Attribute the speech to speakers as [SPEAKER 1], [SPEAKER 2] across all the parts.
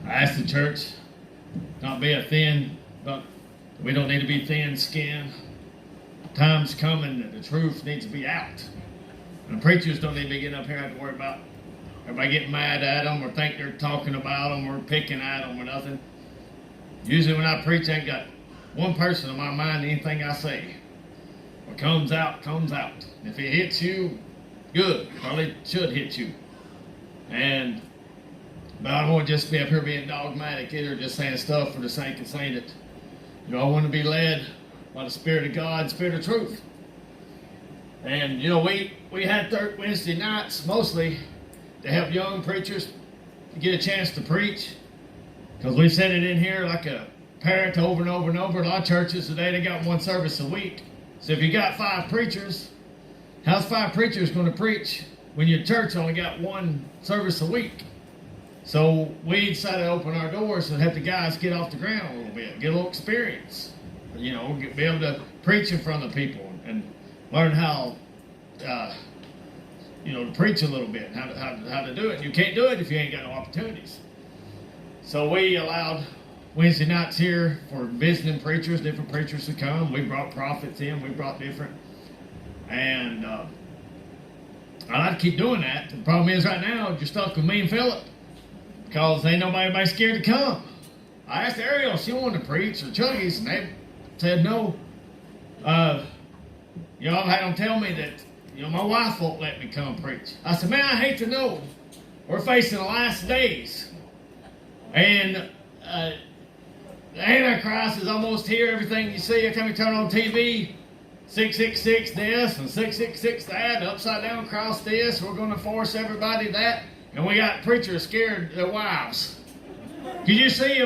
[SPEAKER 1] I asked the church not be a thin, but we don't need to be thin-skinned. Time's coming that the truth needs to be out. And the preachers don't need to be getting up here and have to worry about everybody getting mad at them or think they're talking about them or picking at them or nothing. Usually when I preach, I ain't got one person in my mind, anything I say. What comes out, comes out. If it hits you, good. It probably should hit you. But I don't want to just be up here being dogmatic either, just saying stuff for the sake of saying it. You know, I want to be led by the Spirit of God, Spirit of truth. And, you know, we had Wednesday nights mostly to help young preachers to get a chance to preach. Because we said it in here like a parent over and over and over. A lot of churches today, they got one service a week. So if you got 5 preachers, how's 5 preachers going to preach when your church only got one service a week? So we decided to open our doors and have the guys get off the ground a little bit, get a little experience. You know, be able to preach in front of people and learn how, to preach a little bit, how to do it. You can't do it if you ain't got no opportunities. So we allowed Wednesday nights here for visiting preachers, different preachers to come. We brought prophets in, we brought different. And I'd like to keep doing that. The problem is right now, you're stuck with me and Philip because ain't nobody scared to come. I asked Ariel if she wanted to preach or Chuggies, and they said no. I've had them tell me that, my wife won't let me come preach. I said, man, I hate to know. We're facing the last days. And the Antichrist is almost here. Everything you see every time you turn on TV, 666 this and 666 that, upside down cross this. We're going to force everybody that. And we got preachers scared their wives. Could you see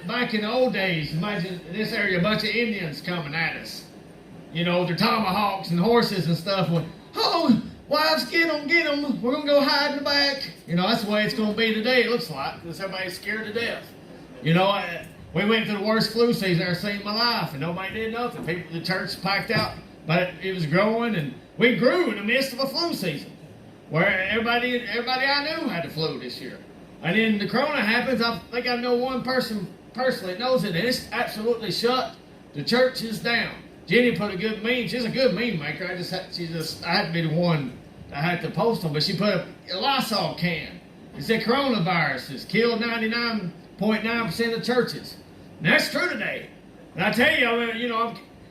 [SPEAKER 1] back in the old days, imagine this area, a bunch of Indians coming at us. Their tomahawks and horses and stuff. Oh, wives, get them. We're going to go hide in the back. That's the way it's going to be today, it looks like, because everybody's scared to death. We went through the worst flu season I've ever seen in my life, and nobody did nothing. The church packed out, but it was growing, and we grew in the midst of a flu season, where everybody I knew had the flu this year. And then the corona happens. I think I know one person personally that knows it, and it's absolutely shut. The church is down. Jenny put a good meme. She's a good meme maker. I had to be the one that had to post them, but she put a Lysol can. It said coronavirus has killed 99.9% of churches. And that's true today. And I tell you,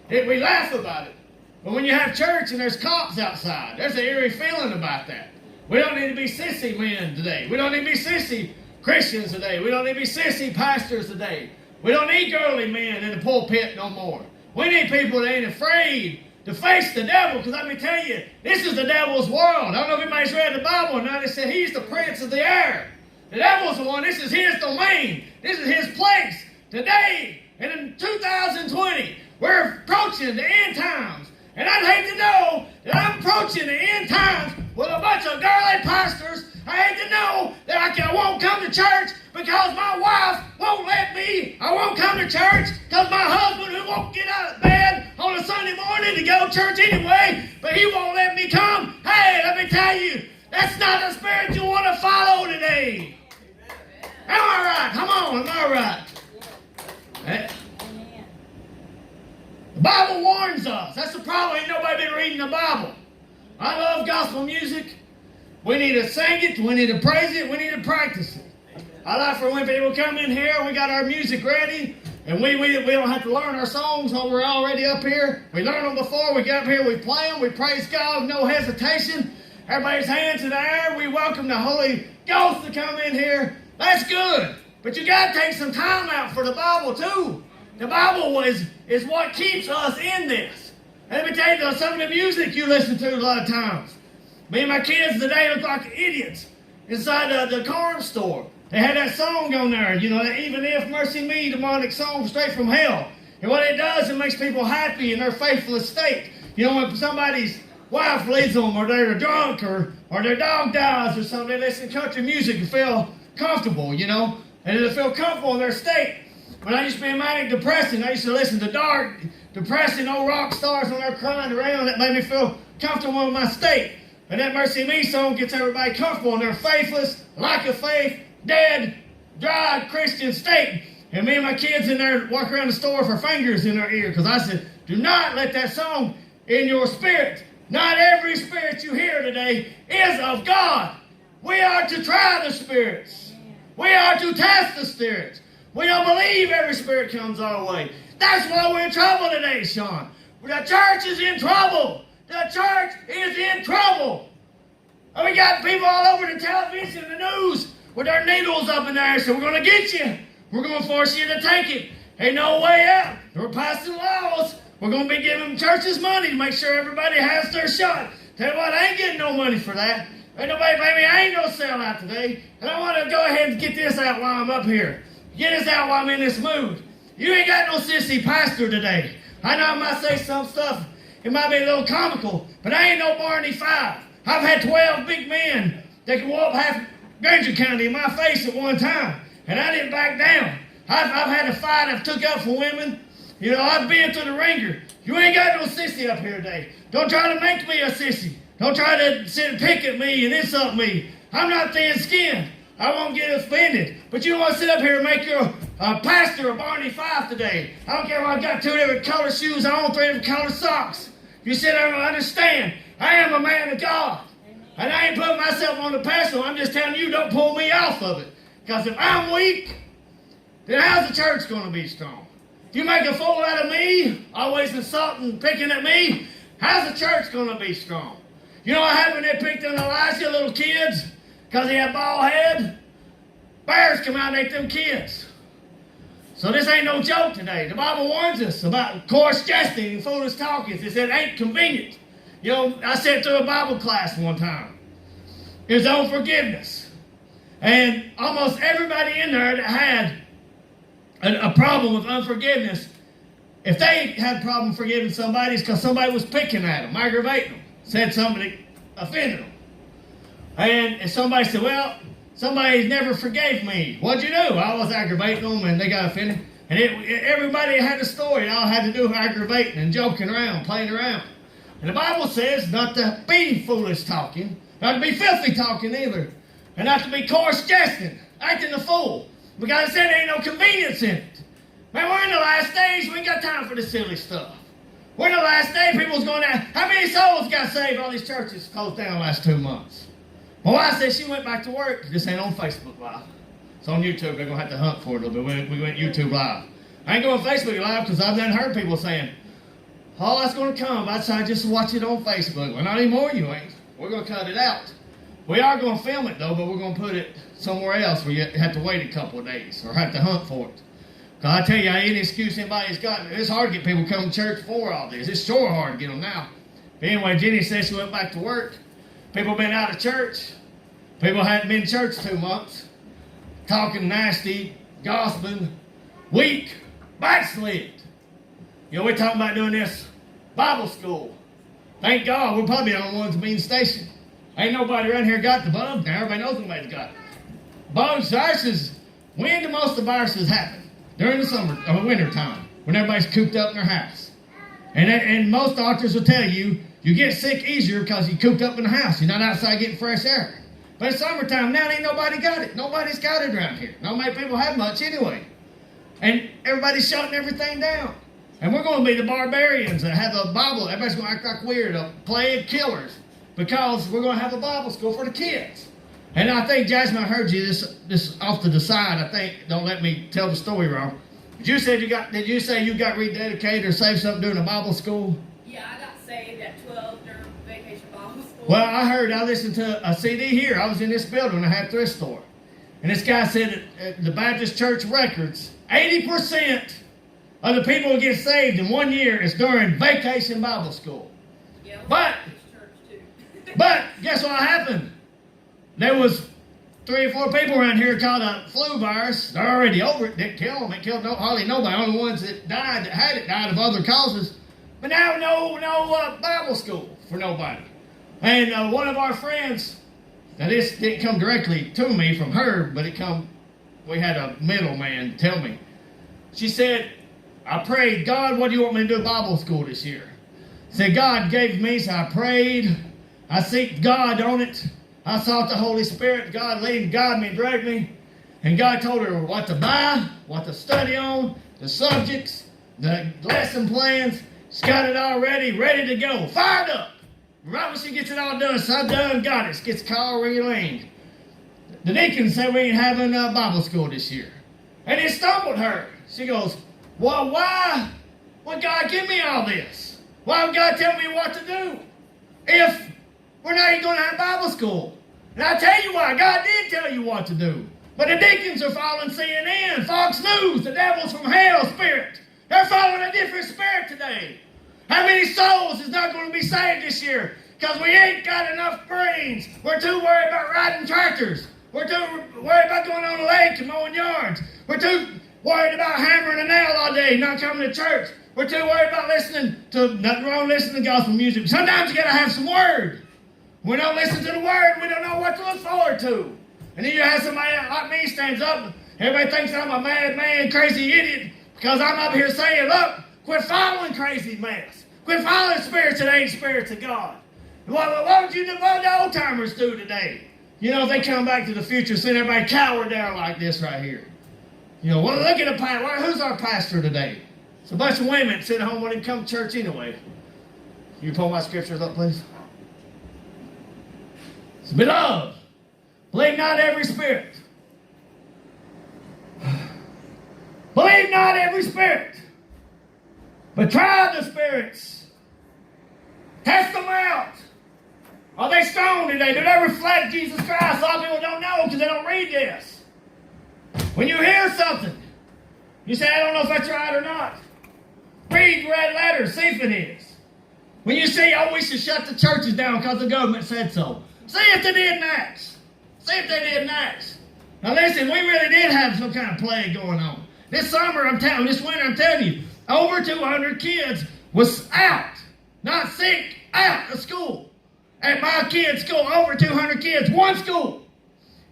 [SPEAKER 1] we laugh about it. But when you have church and there's cops outside, there's an eerie feeling about that. We don't need to be sissy men today. We don't need to be sissy Christians today. We don't need to be sissy pastors today. We don't need girly men in the pulpit no more. We need people that ain't afraid to face the devil, because let me tell you, this is the devil's world. I don't know if anybody's read the Bible or not. It said he's the prince of the air. The devil's the one. This is his domain. This is his place. Today, and in 2020, we're approaching the end times. And I'd hate to know that I'm approaching the end times with a bunch of girly pastors. I hate to know that I won't come to church because my wife won't let me. I won't come to church because my husband, who won't get out of bed on a Sunday morning to go to church anyway, but he won't let me come. Hey, let me tell you, that's not the spirit you want to follow today. Am I right? Come on, am I right? The Bible warns us. That's the problem. Ain't nobody been reading the Bible. I love gospel music. We need to sing it. We need to praise it. We need to practice it. I like for when people come in here, we got our music ready, and we don't have to learn our songs when we're already up here. We learn them before we get up here. We play them. We praise God with no hesitation. Everybody's hands in the air. We welcome the Holy Ghost to come in here. That's good. But you got to take some time out for the Bible too. The Bible is what keeps us in this. And let me tell you, some of the music you listen to a lot of times. Me and my kids today look like idiots inside the car store. They had that song on there, that Even If Mercy Me, demonic song straight from hell. And what it does, it makes people happy in their faithless state. When somebody's wife leaves them, or they're drunk, or their dog dies or something, they listen to country music and feel comfortable, and they feel comfortable in their state. When I used to be manic depressing, I used to listen to dark, depressing old rock stars when they're crying around. That made me feel comfortable in my state. And that Mercy Me song gets everybody comfortable, and they're faithless, lack of faith, dead, dry Christian state. And me and my kids in there walk around the store with our fingers in their ear. Because I said, do not let that song in your spirit. Not every spirit you hear today is of God. We are to try the spirits. We are to test the spirits. We don't believe every spirit comes our way. That's why we're in trouble today, Sean. The church is in trouble. The church is in trouble. And we got people all over the television and the news with their needles up in there. So we're going to get you. We're going to force you to take it. Ain't no way out. We're passing laws. We're going to be giving churches money to make sure everybody has their shot. Tell you what, I ain't getting no money for that. Ain't nobody pay me. I ain't no sellout today. And I want to go ahead and get this out while I'm up here. Get this out while I'm in this mood. You ain't got no sissy pastor today. I know I might say some stuff. It might be a little comical, but I ain't no Barney Five. I've had 12 big men that can whoop half Granger County in my face at one time. And I didn't back down. I've had a fight I've took up for women. You know, I've been through the ringer. You ain't got no sissy up here today. Don't try to make me a sissy. Don't try to sit and pick at me and insult me. I'm not thin-skinned. I won't get offended. But you don't want to sit up here and make your pastor a Barney Fife today. I don't care if I've got 2 different color shoes on, 3 different color socks. You sit there and understand. I am a man of God. And I ain't putting myself on the pedestal. I'm just telling you, don't pull me off of it. Because if I'm weak, then how's the church going to be strong? If you make a fool out of me, always insulting, picking at me, how's the church going to be strong? You know what happened when they picked on Elijah, little kids? Because he had a bald head? Bears come out and ate them kids. So this ain't no joke today. The Bible warns us about coarse jesting and foolish talking. It said it ain't convenient. You know, I sat through a Bible class one time. It was on forgiveness. And almost everybody in there that had a problem with unforgiveness, if they had a problem forgiving somebody, it's because somebody was picking at them, aggravating them, said something that offended them. And if somebody said, well, somebody never forgave me. What'd you do? I was aggravating them and they got offended. And everybody had a story. It all had to do with aggravating and joking around, playing around. And the Bible says not to be foolish talking, not to be filthy talking either, and not to be coarse jesting, acting a fool. Because it said there ain't no convenience in it. Man, we're in the last days. We ain't got time for this silly stuff. We're in the last days. People's going down. How many souls got saved? All these churches closed down the last 2 months. My wife said she went back to work. This ain't on Facebook Live. It's on YouTube. They're going to have to hunt for it a little bit. We went YouTube Live. I ain't going Facebook Live because I've done heard people saying, oh, that's going to come. I'd say just watch it on Facebook. Well, not anymore, you ain't. We're going to cut it out. We are going to film it, though, but we're going to put it somewhere else where you have to wait a couple of days or have to hunt for it. Because I tell you, any excuse anybody's got, it's hard to get people to come to church for all this. It's sure hard to get them now. But anyway, Jenny said she went back to work. People been out of church. People hadn't been to church 2 months. Talking nasty, gossiping, weak, backslid. You know, we're talking about doing this Bible school. Thank God, we're probably the only ones being stationed. Ain't nobody around here got the bug. Now everybody knows nobody's got it. Bugs, viruses, when do most of the viruses happen? During the winter time, when everybody's cooped up in their house. And most doctors will tell you, you get sick easier because you're cooped up in the house. You're not outside getting fresh air. But in summertime, now ain't nobody got it. Nobody's got it around here. Not many people have much anyway. And everybody's shutting everything down. And we're going to be the barbarians that have a Bible. Everybody's going to act like we're the plague killers. Because we're going to have a Bible school for the kids. And I think, Jasmine, I heard you this off to the side. I think, don't let me tell the story wrong. Did you say you got rededicated or saved something during a Bible school?
[SPEAKER 2] Yeah, I got saved at 12 during Vacation Bible School.
[SPEAKER 1] Well, I listened to a CD here. I was in this building. I had a thrift store. And this guy said at the Baptist Church records, 80% of the people who get saved in 1 year is during Vacation Bible School.
[SPEAKER 2] Yeah,
[SPEAKER 1] But guess what happened? There was 3 or 4 people around here caught a flu virus. They're already over it. Didn't kill them. It killed hardly nobody. Only ones that died that had it died of other causes. But now no Bible school for nobody. And one of our friends, now this didn't come directly to me from her, but we had a middleman tell me. She said, I prayed, God, what do you want me to do at Bible school this year? Said, God gave me, so I prayed. I seeked God on it. I sought the Holy Spirit. God lead, guide me, direct me. And God told her what to buy, what to study on, the subjects, the lesson plans. She's got it all ready to go, fired up. Right when she gets it all done, so I done got it. She gets called relaying. The deacon said we ain't having Bible school this year. And it stumbled her. She goes, well, why would God give me all this? Why would God tell me what to do if we're not even going to have Bible school? And I tell you why. God did tell you what to do. But the deacons are following CNN, Fox News, the devil's from hell spirit. They're following a different spirit today. How many souls is not going to be saved this year? Because we ain't got enough brains. We're too worried about riding tractors. We're too worried about going on the lake and mowing yards. We're too worried about hammering a nail all day, not coming to church. We're too worried about listening to, nothing wrong listening to gospel music. Sometimes you got to have some word. We don't listen to the word, we don't know what to look forward to. And then you have somebody like me stands up, everybody thinks I'm a mad man, crazy idiot, because I'm up here saying, look, quit following crazy mess. Quit following spirits that ain't spirits of God. What would the old timers do today? You know, if they come back to the future, seeing everybody cower down like this right here. You know, well, look at the pastor. Who's our pastor today? It's a bunch of women sitting home when they come to church anyway. Can you pull my scriptures up, please? It's beloved, believe not every spirit. Believe not every spirit. But try the spirits. Test them out. Are they strong today? Do they reflect Jesus Christ? A lot of people don't know because they don't read this. When you hear something, you say, I don't know if that's right or not. Read red letters, see if it is. When you say, oh, we should shut the churches down because the government said so. See if they did next. See if they did next. Now listen, we really did have some kind of plague going on. This summer, this winter, I'm telling you, over 200 kids was out. Not sick, out of school. At my kids' school, over 200 kids, one school.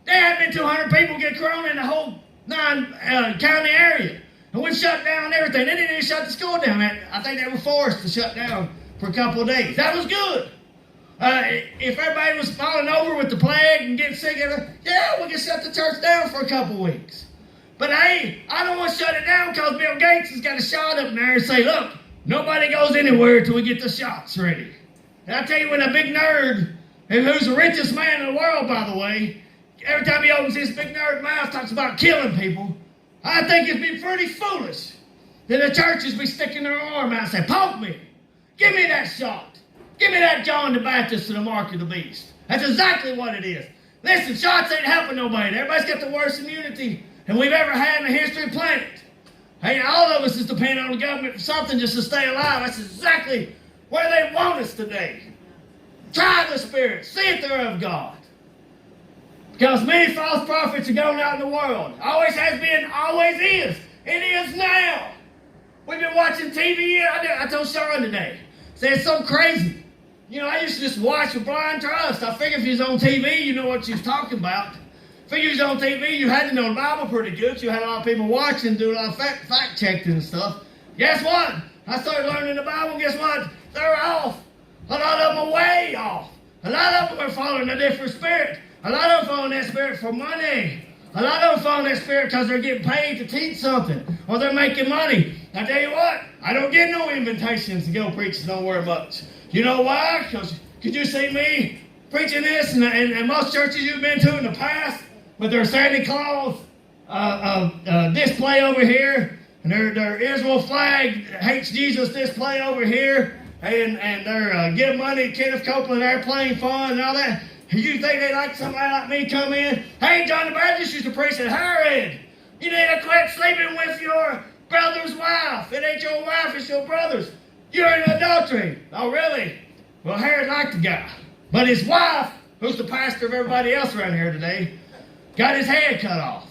[SPEAKER 1] There had been 200 people get corona in the whole 9-county area. And we shut down everything. They didn't even shut the school down. I think they were forced to shut down for a couple of days. That was good. If everybody was falling over with the plague and getting sick, yeah, we can shut the church down for a couple of weeks. But hey, I don't want to shut it down because Bill Gates has got a shot up there and say, look, nobody goes anywhere till we get the shots ready. And I tell you, when a big nerd, who's the richest man in the world, by the way, every time he opens his big nerd mouth, talks about killing people, I think it'd be pretty foolish that the churches be sticking their arm out and say, poke me. Give me that shot. Give me that John the Baptist to the mark of the beast. That's exactly what it is. Listen, shots ain't helping nobody. Everybody's got the worst immunity than we've ever had in the history of the planet. Hey, all of us is depending on the government for something just to stay alive. That's exactly where they want us today. Try the spirits. See if they're of God. Because many false prophets are going out in the world. Always has been, always is. It is now. We've been watching TV. I told Sean today. Said it's so crazy. You know, I used to just watch with Brian Trust. I figured if he was on TV, you know what she was talking about. Figured he was on TV, you had to know the Bible pretty good. You had a lot of people watching, doing a lot of fact checking and stuff. Guess what? I started learning the Bible. Guess what? They're off. A lot of them are way off. A lot of them are following a different spirit. A lot of them following that spirit for money. A lot of them following that spirit because they're getting paid to teach something. Or they're making money. I tell you what, I don't get no invitations to go preach nowhere much. You know why? Because could you see me preaching this and most churches you've been to in the past with their Santa Claus display over here and their Israel flag hates Jesus display over here and their give money Kenneth Copeland airplane fund and all that. You think they like somebody like me come in? Hey, John the Baptist used to preach at Herod. You need to quit sleeping with your brother's wife. It ain't your wife, it's your brother's. You're in adultery. Oh, really? Well, Herod liked the guy. But his wife, who's the pastor of everybody else around here today, got his head cut off.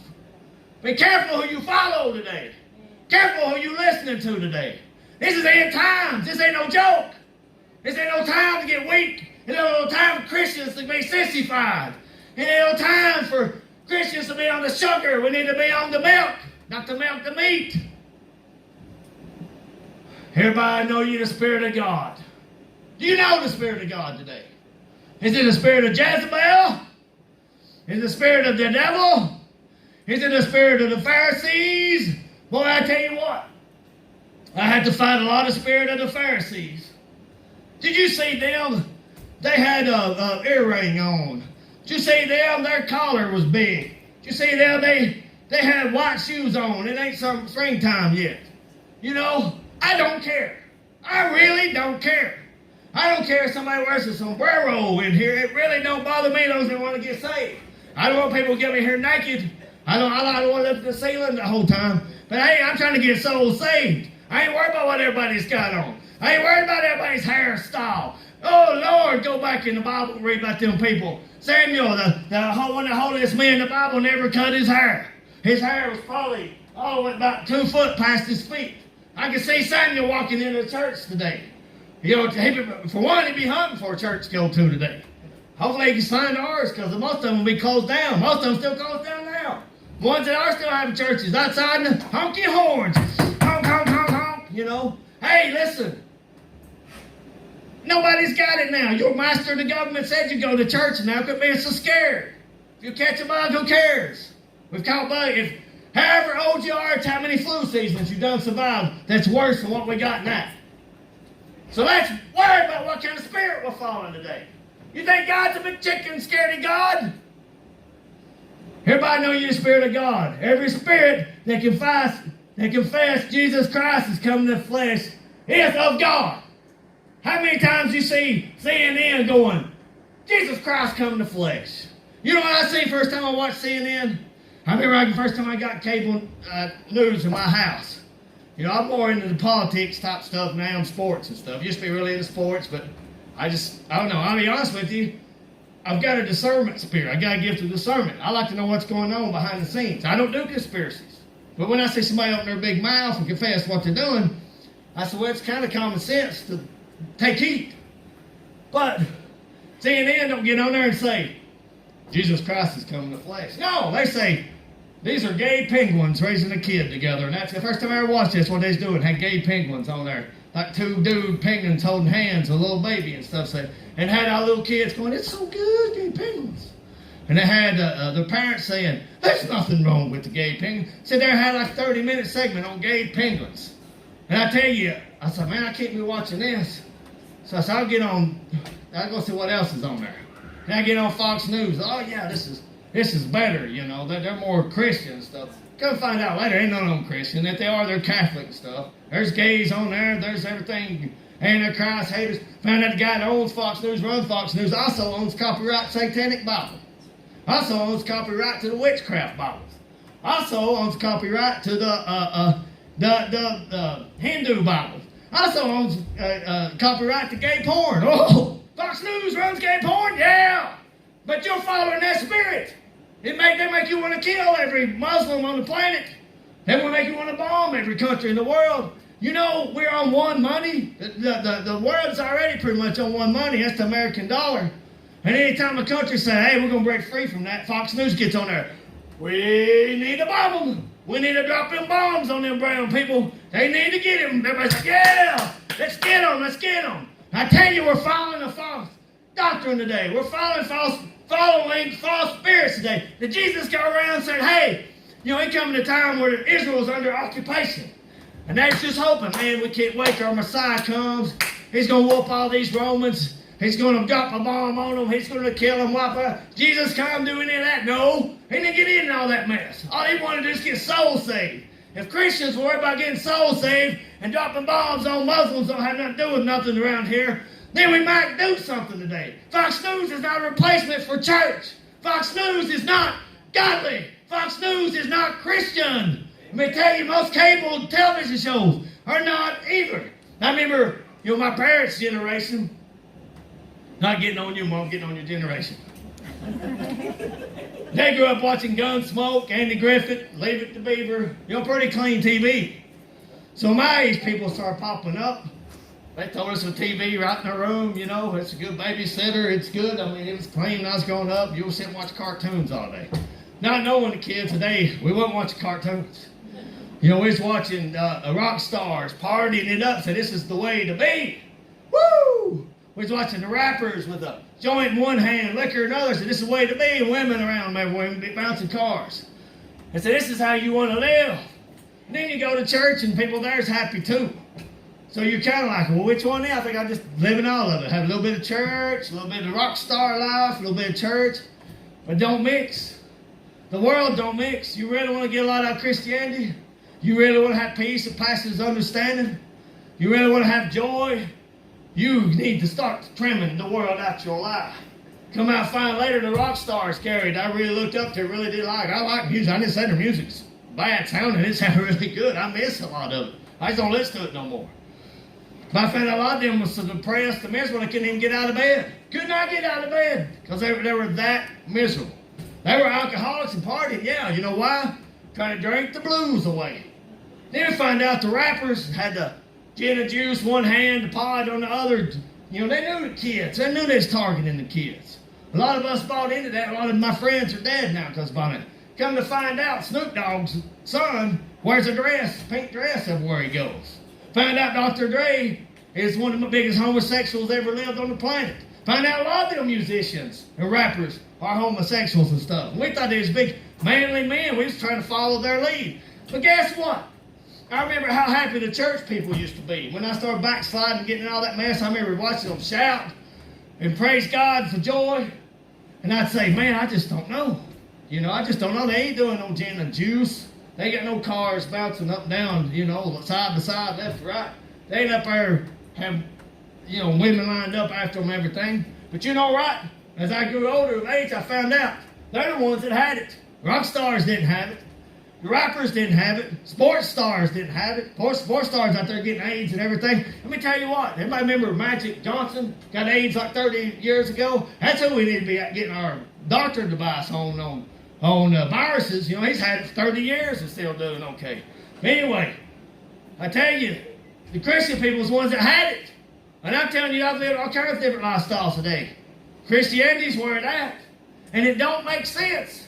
[SPEAKER 1] Be careful who you follow today. Careful who you listening to today. This is end times. This ain't no joke. This ain't no time to get weak. It ain't no time for Christians to be sissified. It ain't no time for Christians to be on the sugar. We need to be on the milk, not the milk, the meat. Everybody know you the Spirit of God. Do you know the Spirit of God today? Is it the spirit of Jezebel? Is it the spirit of the devil? Is it the spirit of the Pharisees? Boy, I tell you what, I had to fight a lot of spirit of the Pharisees. Did you see them? They had a earring on. Did you see them? Their collar was big. Did you see them? They had white shoes on. It ain't some springtime yet. You know, I don't care. I really don't care. I don't care if somebody wears a sombrero in here. It really don't bother me, those that want to get saved. I don't want people getting here naked. I don't want to lift the ceiling the whole time. But hey, I'm trying to get souls saved. I ain't worried about what everybody's got on. I ain't worried about everybody's hairstyle. Oh, Lord, go back in the Bible and read about them people. Samuel, one of the holiest men in the Bible, never cut his hair. His hair was probably about 2 foot past his feet. I can see Samuel walking into church today. You know, for one, he'd be hunting for a church to go to today. Hopefully he can find ours, because most of them will be closed down. Most of them still closed down now. The ones that are still having churches outside the honky horns. Honk, honk, honk, honk, you know. Hey, listen. Nobody's got it now. Your master of the government said you go to church now. Quit being so scared. If you catch a bug, who cares? We've caught bugs. However old you are, it's how many flu seasons you've done survive. That's worse than what we got now. So let's worry about what kind of spirit we're following today. You think God's a big chicken scared of God? Everybody know you're the Spirit of God. Every spirit that confess Jesus Christ is come in the flesh is of God. How many times you see CNN going, Jesus Christ come in the flesh? You know what I see first time I watched CNN? I remember the first time I got cable news in my house. You know, I'm more into the politics type stuff now, and sports and stuff. Used to be really into sports, but I don't know. I'll be honest with you. I've got a discernment spirit. I got a gift of discernment. I like to know what's going on behind the scenes. I don't do conspiracies. But when I see somebody open their big mouth and confess what they're doing, I said, well, it's kind of common sense to take heed. But CNN don't get on there and say, Jesus Christ is coming in the flesh. No, they say, these are gay penguins raising a kid together. And that's the first time I ever watched this, what they's doing. Had gay penguins on there. Like 2 dude penguins holding hands, a little baby and stuff. And had our little kids going, it's so good, gay penguins. And they had the parents saying, there's nothing wrong with the gay penguins. So they had like a 30-minute segment on gay penguins. And I tell you, I said, man, I can't be watching this. So I said, I'll go see what else is on there. And I get on Fox News. Oh, yeah, this is better, you know. They're more Christian and stuff. Come find out later, ain't none of them Christian. If they are, they're Catholic and stuff. There's gays on there. There's everything. Antichrist, haters. Found out the guy that owns Fox News, runs Fox News, also owns copyright Satanic Bible. Also owns copyright to the witchcraft Bibles. Also owns copyright to the Hindu Bibles. Also owns copyright to gay porn. Oh, Fox News runs gay porn? Yeah. But you're following that spirit. They make you want to kill every Muslim on the planet. They want to make you want to bomb every country in the world. You know, we're on one money. The world's already pretty much on one money. That's the American dollar. And anytime a country says, hey, we're going to break free from that, Fox News gets on there. We need to bomb them. We need to drop them bombs on them brown people. They need to get them. Everybody's like, yeah, let's get them, let's get them. I tell you, we're following a false doctrine today. We're following false spirits today. That Jesus got around and said, hey, you know, he coming to a time where Israel's under occupation. And they're just hoping, man, we can't wait till our Messiah comes. He's going to whoop all these Romans. He's going to drop a bomb on them. He's going to kill them, wipe out. Jesus come do any of that? No. He didn't get into all that mess. All he wanted to do is get souls saved. If Christians worry about getting souls saved and dropping bombs on Muslims don't have nothing to do with nothing around here, then we might do something today. Fox News is not a replacement for church. Fox News is not godly. Fox News is not Christian. Let me tell you, most cable television shows are not either. I remember, you know, my parents' generation, not getting on you, Mom, getting on your generation. They grew up watching Gunsmoke, Andy Griffith, Leave It to Beaver, you know, pretty clean TV. So my age people started popping up. They told us a TV right in our room, you know, it's a good babysitter, it's good. I mean, it was clean when I was growing up. You would sit and watch cartoons all day. Not knowing the kids today, we wasn't watching cartoons. You know, we was watching rock stars, partying it up, so this is the way to be. Woo! We was watching the rappers with a joint in one hand, liquor in others, so this is the way to be, and women around them, women be bouncing cars. and say, this is how you want to live. And then you go to church and people there's happy too. So you're kind of like, well, which one is? I think I just live in all of it. Have a little bit of church, a little bit of rock star life, a little bit of church, but don't mix. The world don't mix. You really want to get a lot out of Christianity? You really want to have peace that passes understanding? You really want to have joy? You need to start trimming the world out your life. Come out find later the rock stars carried. I really looked up to, really did like. I like music. I didn't say the music's bad sounding. It sounded really good. I miss a lot of it. I just don't listen to it no more. But I found a lot of them was so depressed and miserable they couldn't even get out of bed. Could not get out of bed because they were that miserable. They were alcoholics and partied. Yeah, you know why? Trying to drink the blues away. Then we find out the rappers had the gin and juice one hand, the pod on the other. You know, they knew the kids. They knew they was targeting the kids. A lot of us bought into that. A lot of my friends are dead now because of it. Come to find out, Snoop Dogg's son wears a dress, pink dress everywhere he goes. Find out Dr. Dre is one of the biggest homosexuals ever lived on the planet. Find out a lot of them musicians and rappers are homosexuals and stuff. We thought they was big manly men. We was trying to follow their lead. But guess what? I remember how happy the church people used to be. When I started backsliding and getting in all that mess, I remember watching them shout and praise God for joy. And I'd say, man, I just don't know. You know, I just don't know. They ain't doing no gin and juice. They got no cars bouncing up and down, you know, side to side, left to right. They ain't up there have, you know, women lined up after them and everything. But you know, right, as I grew older in age, I found out they're the ones that had it. Rock stars didn't have it. The rappers didn't have it. Sports stars didn't have it. Sports stars out there getting AIDS and everything. Let me tell you what. Everybody remember Magic Johnson got AIDS like 30 years ago? That's who we need to be getting our doctor device on viruses. You know, he's had it for 30 years and still doing okay. Anyway, I tell you, the Christian people was the ones that had it. And I'm telling you, I've lived all kinds of different lifestyles today. Christianity's where it's at. And it don't make sense.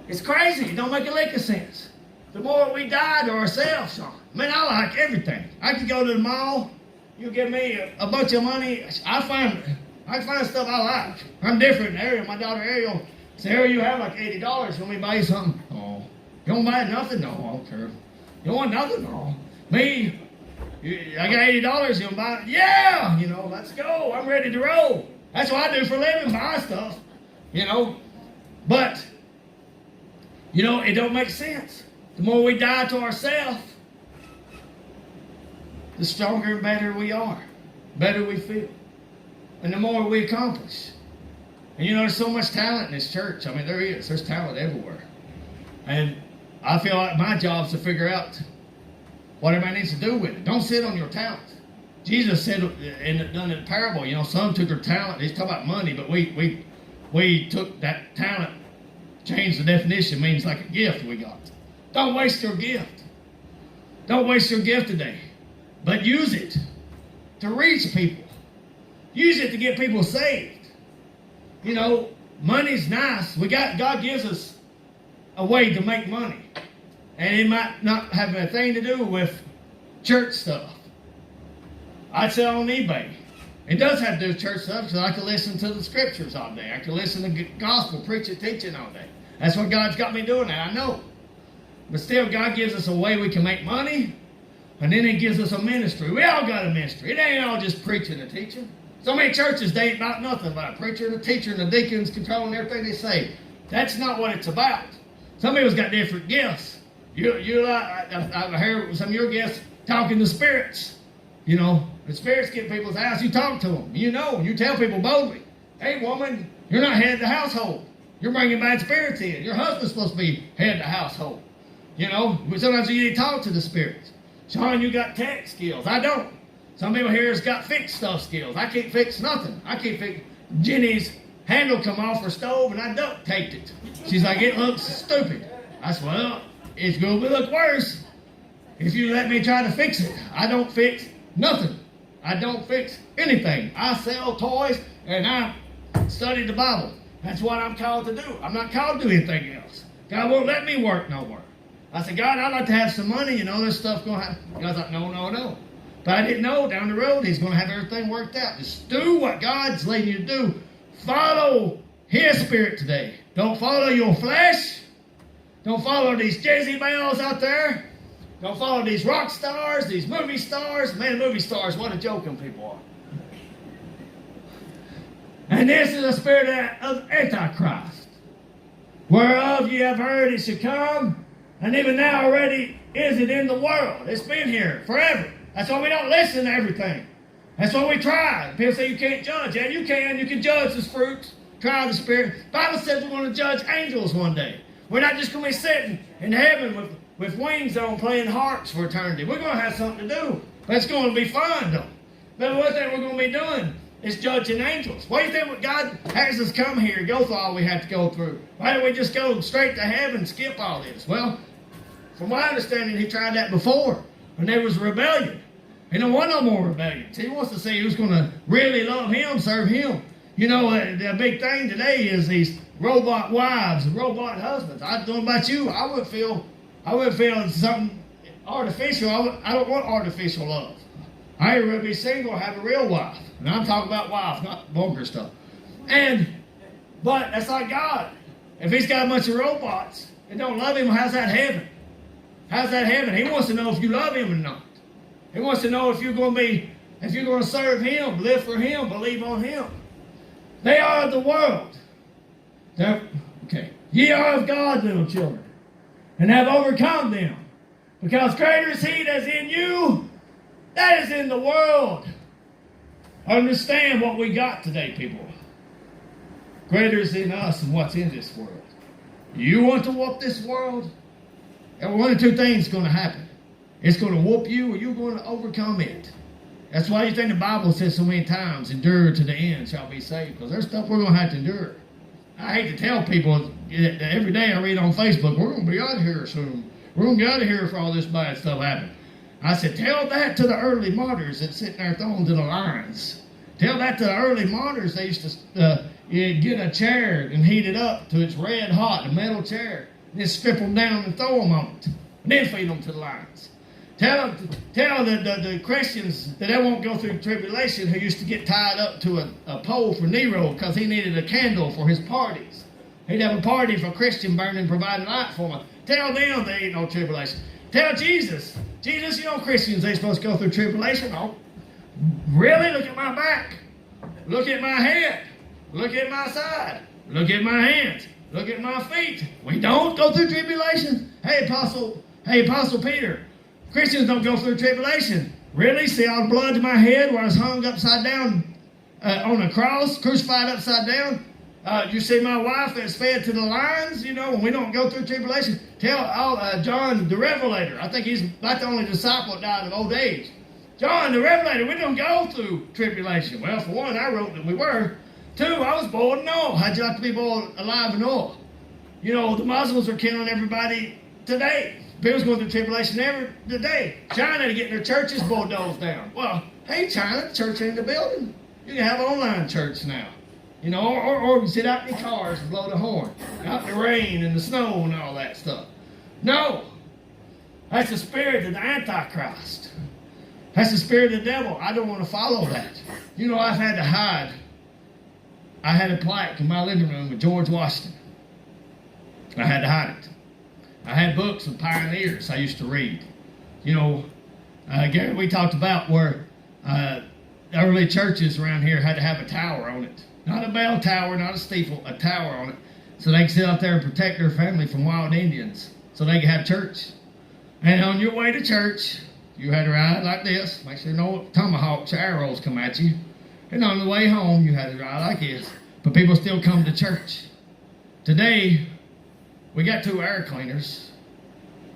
[SPEAKER 1] It's crazy. It don't make a lick of sense. The more we die to ourselves, Sean. Man, I like everything. I could go to the mall. You give me a bunch of money. I find stuff I like. I'm different. Ariel, my daughter Ariel, said, Ariel, you have like $80. Want me to buy you something? Oh. You don't buy nothing? No, I don't care. You don't want nothing? No. Me, I got $80. You want to buy it? Yeah. You know, let's go. I'm ready to roll. That's what I do for a living, buy stuff. You know, but you know, it don't make sense. The more we die to ourselves, the stronger and better we are. Better we feel. And the more we accomplish. And you know, there's so much talent in this church. I mean, there is. There's talent everywhere. And I feel like my job is to figure out what everybody needs to do with it. Don't sit on your talent. Jesus said in the parable, you know, some took their talent. He's talking about money, but we took that talent. Change the definition means like a gift we got. Don't waste your gift. Don't waste your gift today. But use it to reach people. Use it to get people saved. You know, money's nice. God gives us a way to make money. And it might not have a thing to do with church stuff. I'd sell on eBay. It does have to do with church stuff because I can listen to the scriptures all day. I can listen to gospel, preaching, teaching all day. That's what God's got me doing that, I know. But still, God gives us a way we can make money, and then He gives us a ministry. We all got a ministry. It ain't all just preaching and teaching. So many churches, they ain't about nothing but a preacher and a teacher and the deacons controlling everything they say. That's not what it's about. Some people's got different gifts. I heard some of your guests talking to spirits. You know, the spirits get in people's house. You talk to them. You know, you tell people boldly, hey, woman, you're not head of the household. You're bringing bad spirits in. Your husband's supposed to be head of the household. You know, but sometimes you need to talk to the spirits. Sean, you got tech skills. I don't. Some people here has got fix stuff skills. I can't fix nothing. I can't fix. Jenny's handle come off her stove and I duct taped it. She's like, it looks stupid. I said, well, it's going to look worse if you let me try to fix it. I don't fix nothing. I don't fix anything. I sell toys and I study the Bible. That's what I'm called to do. I'm not called to do anything else. God won't let me work nowhere. I said, God, I'd like to have some money. You know, this stuff's going to happen. God's like, no. But I didn't know down the road He's going to have everything worked out. Just do what God's leading you to do. Follow His Spirit today. Don't follow your flesh. Don't follow these Jezebels out there. Don't follow these rock stars, these movie stars. Man, movie stars, what a joking people are. And this is the spirit of Antichrist, whereof ye have heard it should come, and even now already is it in the world. It's been here forever. That's why we don't listen to everything. That's why we try. People say you can't judge. Yeah, you can. You can judge the fruits. Try the spirit. The Bible says we're going to judge angels one day. We're not just going to be sitting in heaven with wings on playing harps for eternity. We're going to have something to do. But it's going to be fun, though. But one thing we're going to be doing is judging angels. Why do you think God has us come here, go through all we have to go through? Why don't we just go straight to heaven and skip all this? Well, from my understanding, he tried that before, when there was rebellion. He don't want no more rebellions. He wants to see who's going to really love him, serve him. You know, the big thing today is these robot wives and robot husbands. I don't know about you. I wouldn't feel something artificial. I don't want artificial love. I'd rather be single, have a real wife. And I'm talking about wife, not bunker stuff. But that's like God. If he's got a bunch of robots and don't love him, how's that heaven? How's that heaven? He wants to know if you love him or not. He wants to know if you're going to serve him, live for him, believe on him. They are of the world. Ye are of God, little children, and have overcome them, because greater is he that is in you, that is in the world. Understand what we got today, people. Greater is in us than what's in this world. You want to whoop this world? And one of two things is going to happen. It's going to whoop you, or you're going to overcome it. That's why you think the Bible says so many times, endure to the end shall be saved, because there's stuff we're going to have to endure. I hate to tell people that every day I read on Facebook, we're going to be out of here soon. We're going to get out of here for all this bad stuff happening. I said, tell that to the early martyrs that sit there thrown to the lions. Tell that to the early martyrs. They used to get a chair and heat it up till it's red hot, a metal chair, and then strip them down and throw them on it, and then feed them to the lions. Tell the Christians that they won't go through tribulation who used to get tied up to a pole for Nero because he needed a candle for his parties. He'd have a party for Christian burning, providing light for them. Tell them there ain't no tribulation. Tell Jesus, you know Christians ain't supposed to go through tribulation. Oh, really? Look at my back. Look at my head. Look at my side. Look at my hands. Look at my feet. We don't go through tribulation. Hey, Apostle Peter. Christians don't go through tribulation. Really? See all the blood to my head where I was hung upside down on a cross, crucified upside down? You see my wife that's fed to the lions, you know, and we don't go through tribulation. Tell John the Revelator. I think he's about the only disciple that died of old age. John the Revelator, we don't go through tribulation. Well, for one, I wrote that we were. Two, I was born in Noah. How'd you like to be born alive in Noah? You know, the Muslims are killing everybody today. People's going through tribulation every day. China to get their churches bulldozed down. Well, hey, China, the church ain't in the building. You can have an online church now. You know, or you sit out in your cars and blow the horn. Out in the rain and the snow and all that stuff. No. That's the spirit of the Antichrist. That's the spirit of the devil. I don't want to follow that. You know, I've had to hide. I had a plaque in my living room with George Washington. I had to hide it. I had books of pioneers I used to read. You know, Gary, we talked about where early churches around here had to have a tower on it. Not a bell tower, not a steeple, a tower on it. So they could sit out there and protect their family from wild Indians. So they could have church. And on your way to church, you had to ride like this. Make sure no tomahawks or arrows come at you. And on the way home, you had to ride like this. But people still come to church. Today, we got 2 air cleaners.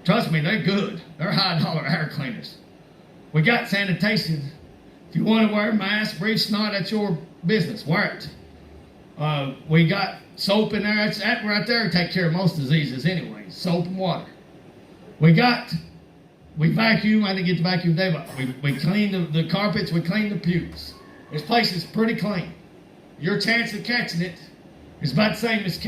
[SPEAKER 1] Trust me, they're good. They're high-dollar air cleaners. We got sanitation. If you want to wear a mask, breathe snot, that's your business. Wear it. We got soap in there. That right there take care of most diseases anyway. Soap and water. We vacuum. I didn't get the vacuum today, but we clean the carpets. We clean the pews. This place is pretty clean. Your chance of catching it is about the same as